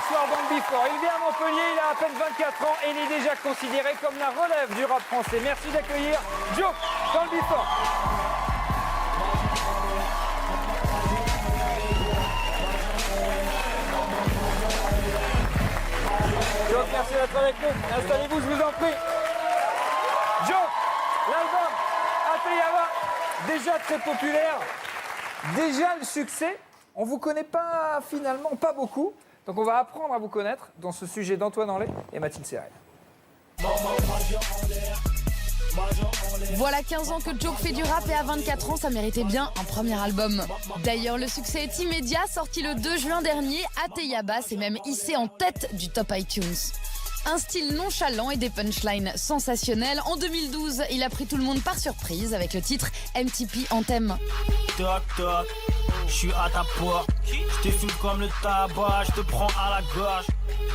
soir dans le Before. Il vient à Montpellier, il a à peine 24 ans et il est déjà considéré comme la relève du rap français. Merci d'accueillir Joke dans le Before. Joke, merci d'être avec nous. Installez-vous, je vous en prie. Joke, l'album Ateyaba, déjà très populaire, déjà le succès. On ne vous connaît pas finalement, pas beaucoup. Donc on va apprendre à vous connaître dans ce sujet d'Antoine Anlay et Mathilde Serrel. Voilà 15 ans que Joke fait du rap et à 24 ans, ça méritait bien un premier album. D'ailleurs, le succès est immédiat, sorti le 2 juin dernier, Ateyaba s'est même hissé en tête du top iTunes. Un style nonchalant et des punchlines sensationnelles. En 2012, il a pris tout le monde par surprise avec le titre MTP Anthem. Toc toc, je suis à ta porte. Je te fume comme le tabac, je te prends à la gorge.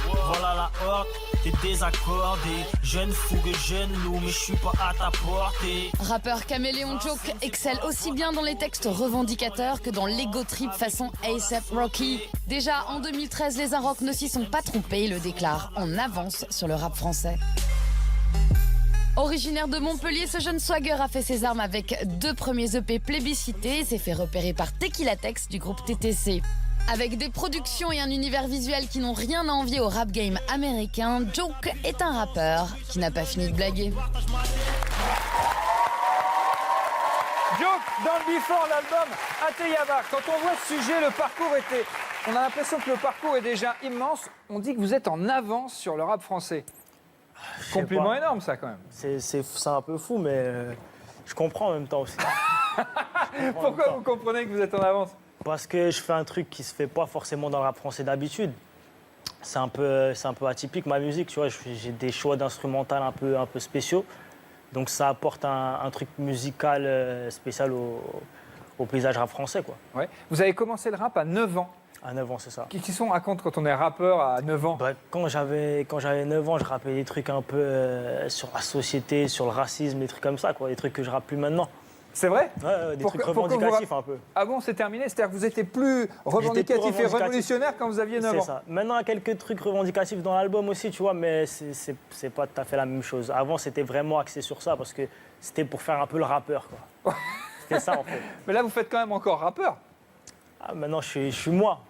Voilà la horde, t'es désaccordé. Jeune fougue, jeune loup, mais je suis pas à ta portée. Rappeur caméléon Joke excelle aussi bien dans les textes revendicateurs que dans l'ego trip façon A$AP Rocky. Déjà en 2013, les Inrocks ne s'y sont pas trompés, il le déclare en avance sur le rap français. Originaire de Montpellier, ce jeune swagger a fait ses armes avec 2 premiers EP plébiscités et s'est fait repérer par Tequila Tex du groupe TTC. Avec des productions et un univers visuel qui n'ont rien à envier au rap game américain, Joke est un rappeur qui n'a pas fini de blaguer. Joke dans le Before, l'album Ateyaba. Quand on voit ce sujet, le parcours était... On a l'impression que le parcours est déjà immense. On dit que vous êtes en avance sur le rap français. Compliment énorme, ça, quand même. C'est un peu fou, mais je comprends en même temps aussi. Pourquoi vous comprenez que vous êtes en avance? Parce que je fais un truc qui se fait pas forcément dans le rap français d'habitude. C'est un peu atypique, ma musique, tu vois. J'ai des choix d'instrumental un peu spéciaux. Donc ça apporte un truc musical spécial au paysage rap français, quoi. Ouais. Vous avez commencé le rap à 9 ans. À 9 ans, c'est ça. Qui sont raconte quand on est rappeur à 9 ans? Bah, quand j'avais 9 ans, je rappais des trucs un peu sur la société, sur le racisme, des trucs comme ça, quoi. Des trucs que je rappe plus maintenant. C'est vrai? Ouais, des trucs revendicatifs un peu. Ah bon, c'est terminé? C'est-à-dire que vous étiez plus revendicatif et révolutionnaire quand vous aviez 9 ans? C'est ça. Maintenant, il y a quelques trucs revendicatifs dans l'album aussi, tu vois, mais c'est pas tout à fait la même chose. Avant, c'était vraiment axé sur ça parce que c'était pour faire un peu le rappeur, quoi. C'était ça, en fait. Mais là, vous faites quand même encore rappeur. Ah, maintenant, je suis moi.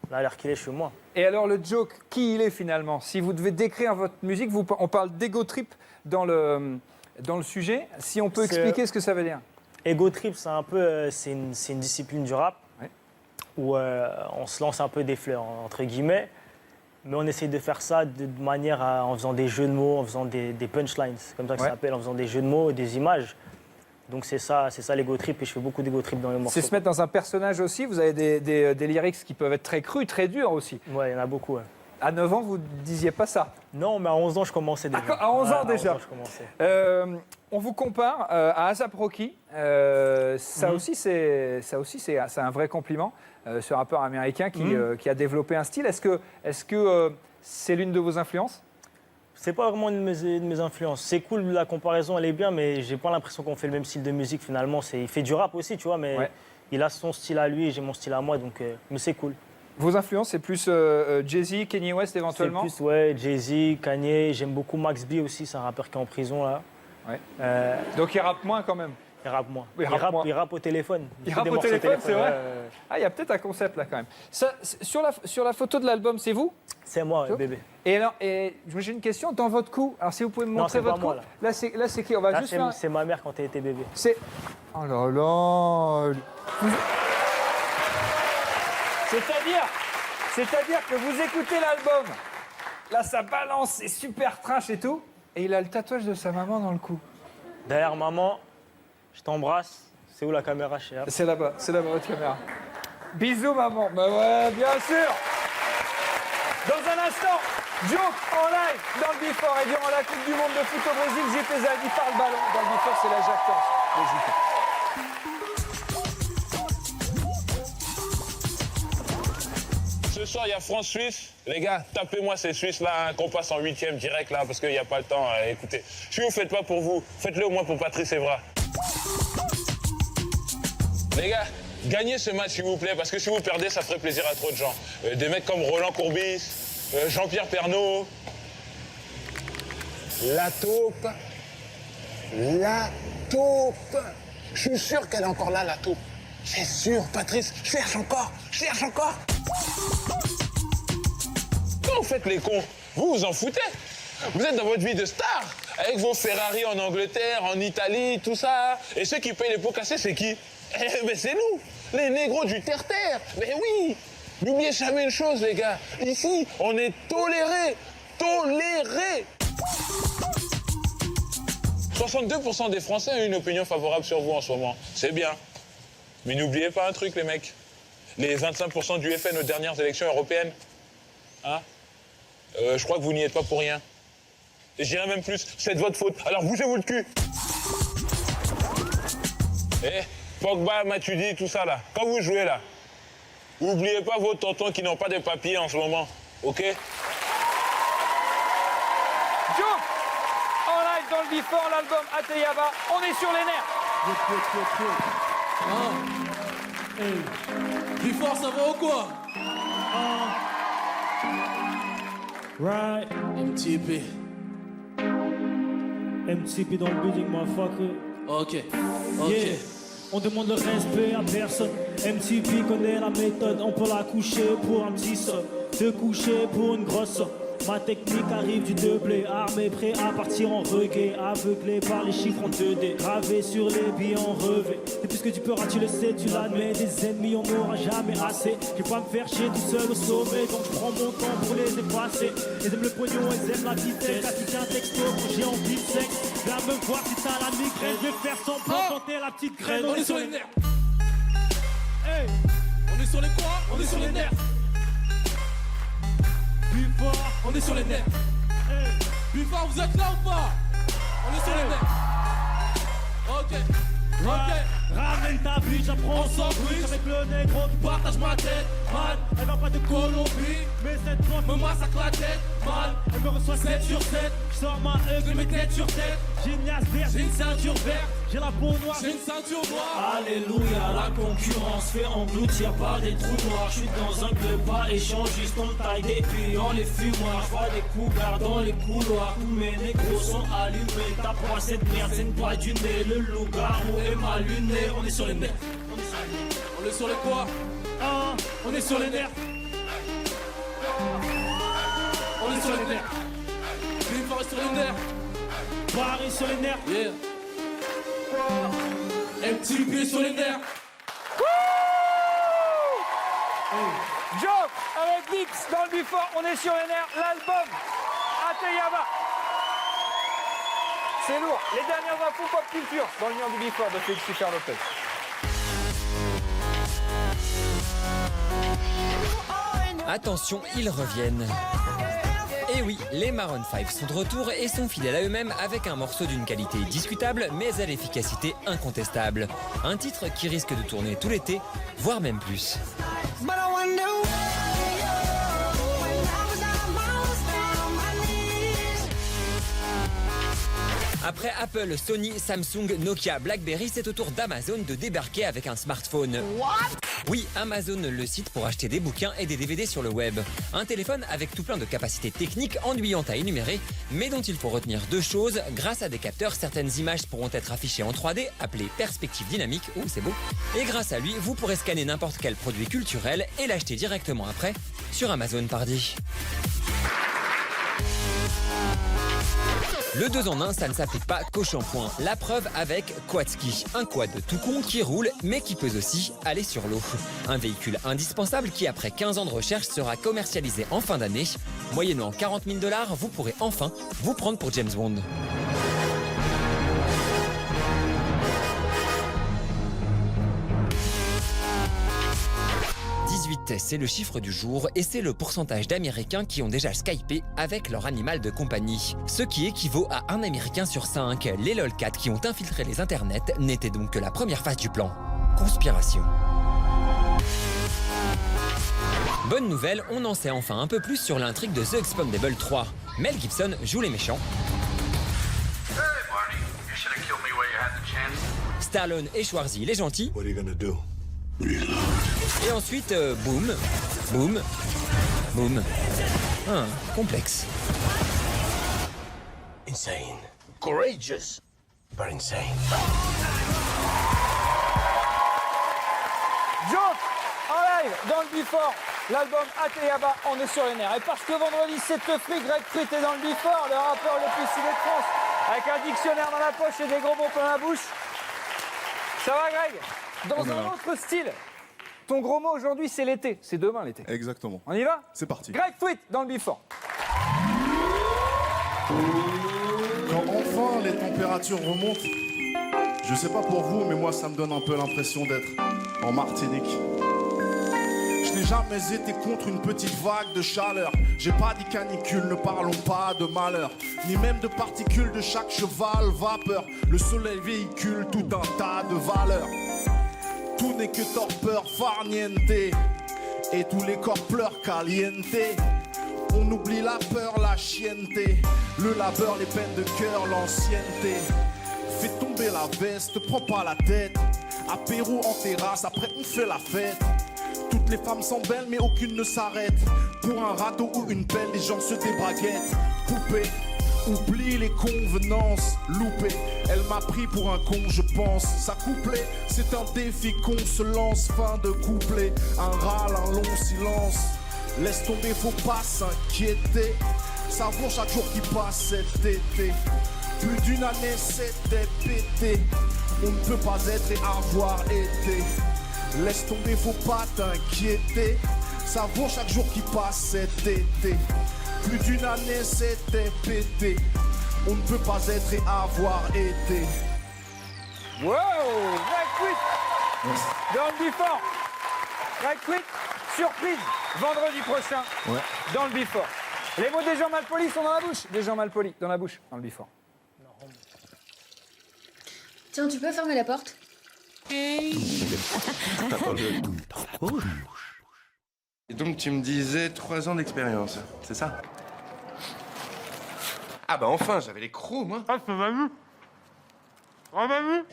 Là, à l'heure qu'il est, je suis moi. Et alors, le Joke, qui il est finalement? Si vous devez décrire votre musique, on parle d'ego trip dans le sujet. Si on peut expliquer ce que ça veut dire. Ego trip, c'est un peu, c'est une discipline du rap, ouais, où on se lance un peu des fleurs, entre guillemets, mais on essaye de faire ça de manière en faisant des jeux de mots, en faisant des punchlines, c'est comme ça que ça s'appelle, en faisant des jeux de mots et des images. Donc c'est ça l'ego trip, et je fais beaucoup d'ego trip dans les morceaux. C'est se mettre dans un personnage aussi. Vous avez des lyrics qui peuvent être très crus, très durs aussi. Ouais, il y en a beaucoup. Ouais. À 9 ans, vous ne disiez pas ça? Non, mais à 11 ans, je commençais déjà. À 11 ans déjà. À 11 ans, je commençais. On vous compare à A$AP Rocky. Ça aussi, c'est un vrai compliment. Ce rappeur américain qui a développé un style. Est-ce que c'est l'une de vos influences? C'est pas vraiment une de mes influences. C'est cool, la comparaison, elle est bien, mais j'ai pas l'impression qu'on fait le même style de musique finalement. Il fait du rap aussi, tu vois, mais il a son style à lui et j'ai mon style à moi, donc mais c'est cool. Vos influences, c'est plus Jay-Z, Kanye West éventuellement? C'est plus, ouais, Jay-Z, Kanye. J'aime beaucoup Max B aussi, c'est un rappeur qui est en prison là. Ouais. Donc il rappe moins quand même? Il rappe moins. Il rappe au téléphone. Il rappe au téléphone, c'est vrai? Ah, il y a peut-être un concept là quand même. Ça, sur la photo de l'album, c'est vous? C'est moi, ouais, bébé. Et alors, j'ai une question, dans votre cou, alors si vous pouvez me montrer votre cou. Là, c'est qui? On va juste c'est ma mère quand elle était bébé. C'est... Oh là là. C'est-à-dire que vous écoutez l'album, là ça balance, c'est super trash et tout, et il a le tatouage de sa maman dans le cou. Derrière maman, je t'embrasse. C'est où la caméra, chère? C'est là-bas votre caméra. Bisous maman. Bah ouais, bien sûr. Dans un instant, Joke en live dans le Before, et durant la Coupe du Monde de foot au Brésil, JP Zadi par le ballon. Dans le Before, c'est la jactance de JP. Ce soir, il y a France-Suisse. Les gars, tapez-moi ces Suisses-là, qu'on passe en 8e direct, là, parce qu'il n'y a pas le temps. Écoutez, si vous ne faites pas pour vous, faites-le au moins pour Patrice Evra. Les gars, gagnez ce match, s'il vous plaît, parce que si vous perdez, ça ferait plaisir à trop de gens. Des mecs comme Roland Courbis, Jean-Pierre Pernaut. La taupe. La taupe. Je suis sûr qu'elle est encore là, la taupe. C'est sûr, Patrice. Cherche encore. Cherche encore. Quand vous faites les cons, vous vous en foutez. Vous êtes dans votre vie de star, avec vos Ferrari en Angleterre, en Italie, tout ça. Et ceux qui payent les pots cassés, c'est qui? Eh ben c'est nous, les négros du terre-terre. Mais oui, n'oubliez jamais une chose, les gars. Ici, on est tolérés. Tolérés. 62% des Français ont une opinion favorable sur vous en ce moment. C'est bien. Mais n'oubliez pas un truc, les mecs. Les 25% du FN aux dernières élections européennes. Hein? Je crois que vous n'y êtes pas pour rien. Et j'irai même plus, c'est de votre faute. Alors bougez-vous le cul. Eh, Pogba, Matuidi, tout ça là. Quand vous jouez là, n'oubliez pas vos tontons qui n'ont pas de papier en ce moment. Ok? Joe, en live dans le Before, l'album Ateyaba, on est sur les nerfs. Before, ça va ou quoi? Right, MTP. MTP dans le building, motherfucker. Ok. Yeah, on demande le respect à personne. MTP connaît la méthode, on peut la coucher pour un petit sol, te coucher pour une grosse somme. Ma technique arrive du doublé, armé, prêt à partir en reggae, aveuglé par les chiffres en 2D, gravé sur les billets en revêt. Et puisque tu peux tu le sais, tu l'admets, des ennemis on n'aura jamais assez. Je vais pas me faire chier tout seul au sommet, donc je prends mon temps pour les effacer. Ils aiment le pognon, ils aiment la vitesse, appliquer un texto quand j'ai envie de sexe. Viens me voir si t'as la migraine, je vais faire semblant tenter la petite graine. On est sur les nerfs. Hey, On est sur les quoi? On est sur les nerfs. Before, On est sur les nerfs. hey, Before, vous êtes là ou pas? On est sur les nerfs. Ok. Ok. ramène ta bitch, j'apprends On s'en brise. avec le négro qui Partage ma tête, man. elle va pas de Colombie. mais cette fois Me massacre la tête, man. elle me reçoit 7 sur 7. je sors ma Je œuvre, mets tête sur tête. j'ai une liasse verte, J'ai une ceinture verte. j'ai la peau noire. J'ai une ceinture noire. Alléluia, la concurrence fait engloutir par des trous noirs. Je suis dans un club pas échangiste, on taille des pillons, les fumoirs. Je vois des cougards dans les couloirs, tous mes négros sont allumés. T'as pas cette merde, c'est une poids du nez. Le loup-garou est mal luné, on est sur les nerfs. On est sur les quoi? Ah, On est sur les nerfs. On est sur les nerfs. Before est sur les nerfs. Paris sur les nerfs. Yeah. MTP est sur les nerfs. Joe, avec Bix dans le Before, on est sur les nerfs, l'album Ateyaba. C'est lourd. Les dernières infos pop culture dans le lien du Before de Félix Super Lopez. Attention, ils reviennent. Et oui, les Maroon 5 sont de retour et sont fidèles à eux-mêmes avec un morceau d'une qualité discutable mais à l'efficacité incontestable. Un titre qui risque de tourner tout l'été, voire même plus. Après Apple, Sony, Samsung, Nokia, BlackBerry, c'est au tour d'Amazon de débarquer avec un smartphone. Oui, Amazon, le site pour acheter des bouquins et des DVD sur le web. Un téléphone avec tout plein de capacités techniques ennuyantes à énumérer, mais dont il faut retenir deux choses. Grâce à des capteurs, certaines images pourront être affichées en 3D, appelées perspective dynamique, c'est beau. Et grâce à lui, vous pourrez scanner n'importe quel produit culturel et l'acheter directement après sur Amazon pardi. Le 2 en 1, ça ne s'applique pas qu'au shampoing. La preuve avec Quadski, un quad tout con qui roule mais qui peut aussi aller sur l'eau. Un véhicule indispensable qui, après 15 ans de recherche, sera commercialisé en fin d'année. Moyennant 40 000 $, vous pourrez enfin vous prendre pour James Bond. C'est le chiffre du jour et c'est le pourcentage d'Américains qui ont déjà Skypé avec leur animal de compagnie. Ce qui équivaut à un Américain sur 5. Les lolcats qui ont infiltré les internets n'étaient donc que la première phase du plan. Conspiration. Bonne nouvelle, on en sait enfin un peu plus sur l'intrigue de The Expendables 3. Mel Gibson joue les méchants. Stallone et Schwarzy les gentils. Et ensuite, boum, boum, boum. Complexe. Insane. Courageous, but insane. Joke en live dans le Before, l'album Ateyaba, on est sur les nerfs. Et parce que vendredi c'est free, Greg Fruit est dans le Before, le rappeur le plus stylé de France, avec un dictionnaire dans la poche et des gros mots plein la bouche. Ça va Greg? Dans un autre style, ton gros mot aujourd'hui c'est l'été, c'est demain l'été. Exactement. On y va? C'est parti. Greg Fruit dans le Before. Quand enfin les températures remontent, je sais pas pour vous, mais moi ça me donne un peu l'impression d'être en Martinique. Je n'ai jamais été contre une petite vague de chaleur. J'ai pas dit canicule, ne parlons pas de malheur, ni même de particules de chaque cheval vapeur. Le soleil véhicule tout un tas de valeurs. Tout n'est que torpeur, farniente, et tous les corps pleurent caliente. On oublie la peur, la chienneté, le labeur, les peines de cœur, l'ancienneté. Fais tomber la veste, prends pas la tête. Apéro en terrasse, après on fait la fête. Toutes les femmes sont belles mais aucune ne s'arrête. Pour un radeau ou une pelle, les gens se débraguettent. Poupée, oublie les convenances. Loupé, elle m'a pris pour un con je pense. Sa couplet, c'est un défi qu'on se lance. Fin de couplet, un râle, un long silence. Laisse tomber, faut pas s'inquiéter. Savoure chaque jour qui passe cet été. Plus d'une année c'était pété. On ne peut pas être et avoir été. Laisse tomber, faut pas t'inquiéter. Savoure chaque jour qui passe cet été. Plus d'une année c'était pété. On ne peut pas être et avoir été. Wow, Greg Fruit dans le Before. Greg Fruit, surprise, vendredi prochain, dans le Before. Les mots des gens mal polis sont dans la bouche. Des gens mal polis dans la bouche, dans le Before. Tiens, tu peux fermer la porte? Et donc tu me disais 3 ans d'expérience, c'est ça? Ah bah enfin, j'avais les crocs, moi. Ah, ça va mieux. Ça va mieux.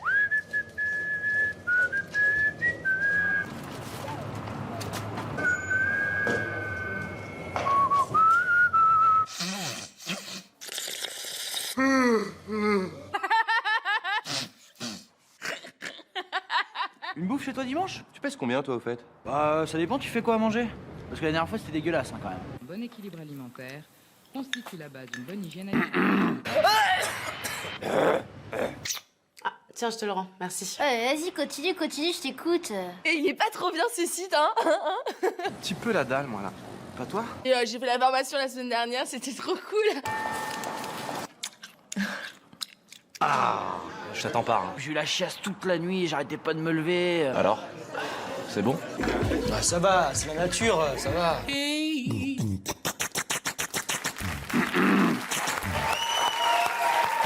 Une bouffe chez toi dimanche? Tu pèses combien, toi, au fait? Bah, ça dépend, tu fais quoi à manger? Parce que la dernière fois, c'était dégueulasse, hein, quand même. Un bon équilibre alimentaire constitue la base d'une bonne hygiène alimentaire. Ah, tiens, je te le rends, merci. Vas-y, continue, je t'écoute. Et il est pas trop bien ce site, hein? Un petit peu la dalle, moi, là. Pas toi? Et j'ai fait la formation la semaine dernière, c'était trop cool. Ah, je t'attends pas. Hein. J'ai eu la chiasse toute la nuit, j'arrêtais pas de me lever. Alors? C'est bon? Bah, ça va, c'est la nature, ça va.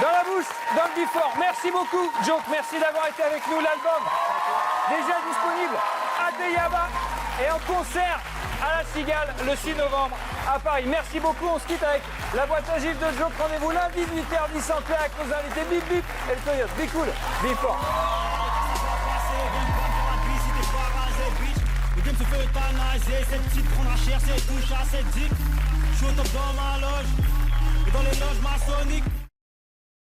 Dans la bouche, dans le Before. Merci beaucoup, Joke. Merci d'avoir été avec nous. L'album déjà disponible à Ateyaba et en concert à la Cigale le 6 novembre à Paris. Merci beaucoup. On se quitte avec la boîte à gifs de Joke. Rendez-vous lundi 18h10 en clair avec nos invités Bip Bip et le Coyote. Be cool, Before. Le game se fait euthanasier, cette petite prendra cher, c'est touche à cette dick. Je suis au top dans ma loge, et dans les loges maçonniques.